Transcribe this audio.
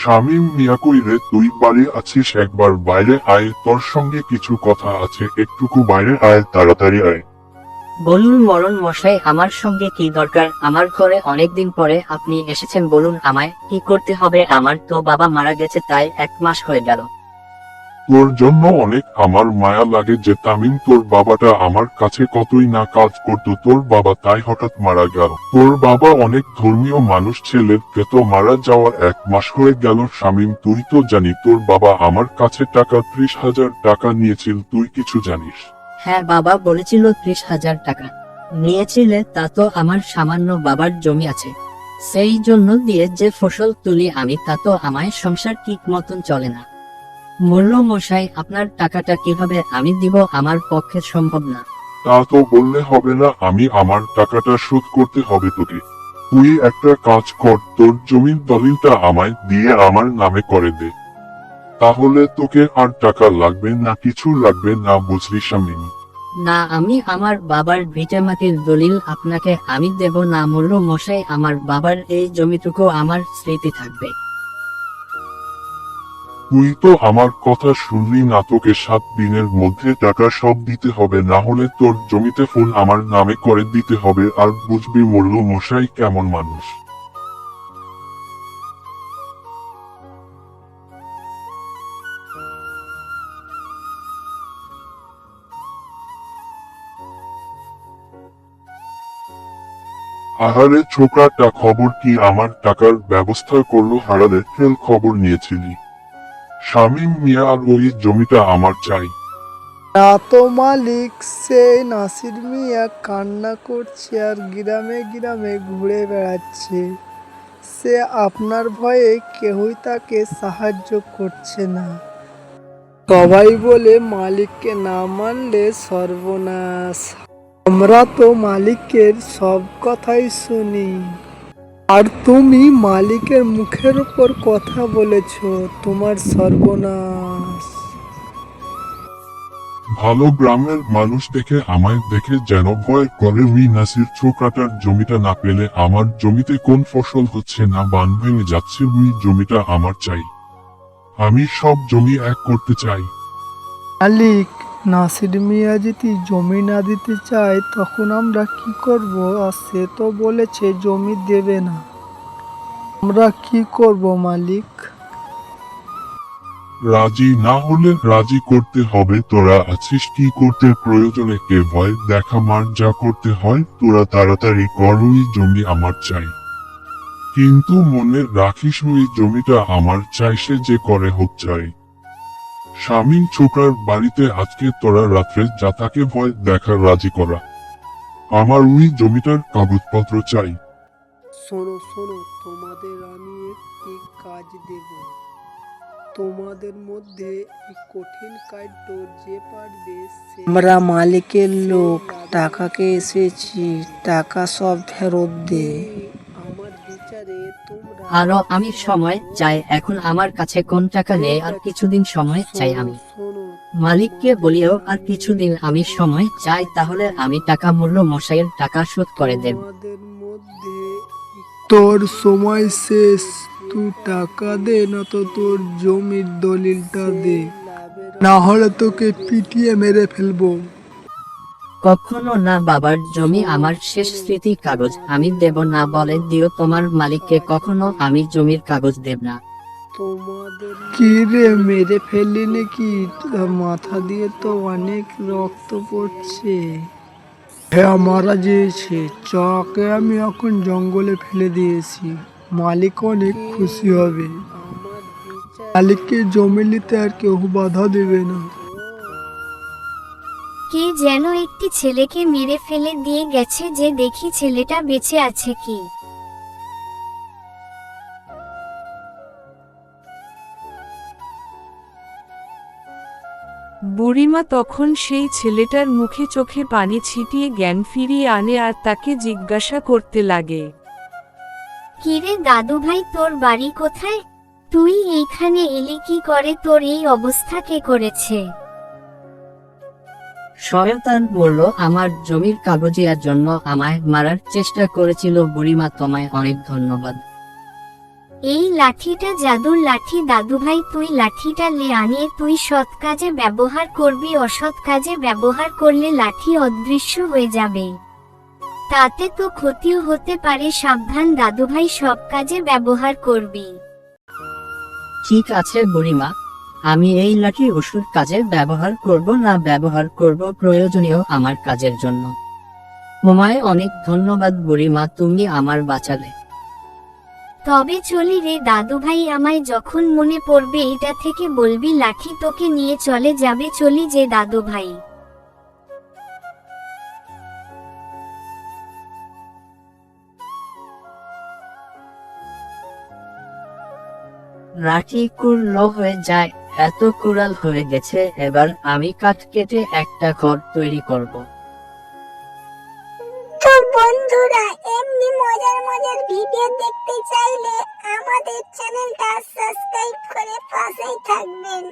শামীম মিয়া কই রে, তুই বাড়ি আছিস? একবার বাইরে আয়, তোর সঙ্গে কিছু কথা আছে, একটুকু বাইরে আয়, তাড়াতাড়ি আয়। বলুন মরণ মশাই, আমার সঙ্গে কি দরকার? আমার ঘরে অনেকদিন পরে আপনি এসেছেন, বলুন আমায় কি করতে হবে? আমার তো বাবা মারা গেছে, তাই 1 মাস হয়ে গেল। তোর জন্য অনেক আমার মায়া লাগে যে তামিম, তোর বাবাটা আমার কাছে কতই না কাজ করতো। তোর বাবা তাই হঠাৎ মারা গেল। তোর বাবা অনেক ধর্মীয় মানুষ, ছেলের তো মারা যাওয়ার 1 মাস হয়ে গেল। শামীম, তুই তো জানি তোর বাবা আমার কাছে টাকা 30,000 টাকা নিয়েছিল, তুই কিছু জানিস? হ্যাঁ, বাবা বলেছিল 30,000 টাকা নিয়েছিলে। তা তো আমার সামান্য বাবার জমি আছে, সেই জন্য দিয়ে যে ফসল তুলি আমি, তা তো আমায় সংসার ঠিক মতন চলে না। মোল্লা মশাই, আপনার টাকাটা কিভাবে আমি দিব? আমার পক্ষে সম্ভব না। তা তো বললে হবে না, আমি আমার টাকাটা শোধ করতে হবে তোকে। তুই একটা কাজ কর, তোর জমির দলিলটা আমায় দিয়ে আমার নামে করে দে, তাহলে তোকে আর টাকা লাগবে না, কিছু লাগবে না, বুঝলি শামীম? না, আমি আমার বাবার ভিটেমাটির দলিল আপনাকে আমি দেব না মোল্লা মশাই। আমার বাবার এই জমিটুকু আমার স্মৃতি থাকবে। তুই তো আমার কথা শুনলি না, তোকে 7 দিনের মধ্যে টাকা সব দিতে হবে, না হলে তোর জমিতে ফুল আমার নামে করে দিতে হবে। আর বুঝবি মোল্লা মশাই কেমন মানুষ। আহারে ছোকরাটা, খবর কি? আমার টাকার ব্যবস্থা করলো হারালে, ফেল খবর নিয়েছিলি? শামীম মিয়া, আর ওই জমিটা আমার চাই। না তো মালিক, সেই নাসির মিয়া কান্না করছে আর গ্রামে গ্রামে ঘুরে বেড়াচ্ছে। সে আপনার ভয়ে কেউই তাকে সাহায্য করছে না। সবাই বলে মালিককে না মানলে সর্বনাশ। আমরা তো মালিকের সব কথাই শুনি, আর তুমি মালিকের মুখের উপর কথা বলেছ, তোমার সর্বনাশ। ভালো গ্রামের মানুষ দেখে আমায় দেখে যেন ভয় করে। ওই নাসির ছোকরাটার জমিটা না পেলে আমার জমিতে কোন ফসল হচ্ছে না, বান ভেঙে যাচ্ছে। ওই জমিটা আমার চাই, আমি সব জমি এক করতে চাই। মালিক, নাসির মিয়া যদি জমি না দিতে চায় তখন আমরা কি করব? আর সে তো বলেছে জমি দেবে না, আমরা কি করব মালিক? রাজি না হলে রাজি করতে হবে। তোরা আছিস কি করতে, প্রয়োজনে কে ভয় দেখা মার, যা করতে হয় তোরা তাড়াতাড়ি কর। ওই জমি আমার চাই, কিন্তু মনে রাখিস ওই জমিটা আমার চাই, সে যে করে হোক চাই। শামীম ছোকরার বাড়িতে আজকে তোরা রাত্রে যা, তাকে ভয় দেখা রাজি করা। আমার ওই জমিটার কাগজপত্র চাই। শোনো শোনো, তোমাদের আমি একটি কাজ দেব। তোমাদের মধ্যে এই কঠিন কাজ যে পারবে আমরা মালিকের লোক, টাকাকে এসেছি, টাকা সব ফেরত দে। আমার বিচারে তোমরা আরো আমি সময় চাই, এখন আমার কাছে কোন টাকা নেই, আর কিছুদিন সময় চাই আমি। শোনো, মালিককে বলিও আর কিছুদিন আমি সময় চাই, তাহলে আমি টাকা মোল্লা মশাইয়ের টাকা শোধ করে দেব। তোমাদের মধ্যে তোর সময় শেষ, তুই টাকা দে, না তো তোর জমির দলিলটা দে, না হলে তোকে পিটিয়ে মেরে ফেলবো। কখনো না, বাবার জমি আমার শেষ স্মৃতি কাগজ আমি দেব না, বলে দিও তোমার মালিককে, কখনো আমি জমির কাগজ দেব না। কি রে, মেরে ফেললি নাকি? মাথা দিয়ে তো অনেক রক্ত পড়ছে। হ্যাঁ, মারা গিয়েছে। চকে আমি এখন জঙ্গলে ফেলে দিয়েছি, মালিক অনেক খুশি হবে। মালিককে জমি নিতে আর কেউ বাধা দেবে না। কে যেন একটি ছেলেকে মেরে ফেলে দিয়ে গেছে, যে দেখি ছেলেটা বেঁচে আছে কি। বুড়িমা তখন সেই ছেলেটার মুখে চোখে পানি ছিটিয়ে জ্ঞান ফিরিয়ে আনে আর তাকে জিজ্ঞাসা করতে লাগে, কিরে দাদু ভাই, তোর বাড়ি কোথায়? তুই এইখানে এলি কি করে? তোর এই অবস্থা কে করেছে? শয়তান বলল, আমার জমির কাগজিয়ার জন্য আমায় মারার চেষ্টা করেছিল। বুড়িমা, তোমায় অনেক ধন্যবাদ। এই লাঠিটা জাদুর লাঠি দাদুভাই, তুই লাঠিটা লে আনিয়ে তুই সৎ কাজে ব্যবহার করবি, অসৎ কাজে ব্যবহার করলে লাঠি অদৃশ্য হয়ে যাবে, তাতে তো ক্ষতিও হতে পারে, সাবধান দাদুভাই, সব কাজে ব্যবহার করবি। ঠিক আছে বুড়িমা, আমি এই লাঠি ওষুধ কাজে ব্যবহার করব না ব্যবহার করব প্রয়োজনীয় আমার কাজের জন্য। তোমায় অনেক ধন্যবাদ বুড়িমা, তুমি আমার বাঁচালে। তবে চলি রে দাদুভাই, আমায় যখন মনে পড়বে এটা থেকে বলবি লাঠি তোকে নিয়ে চলে যাবে, চলি যে দাদুভাই। লাঠি কুড়লো হয়ে যায়, এত কুড়াল হয়ে গেছে, এবার আমি কাঠ কেটে একটা ঘর তৈরি করব। তো বন্ধুরা, এমনি মজার মজার ভিডিও দেখতে চাইলে আমাদের চ্যানেলটা সাবস্ক্রাইব করে পাশেই থাকবেন।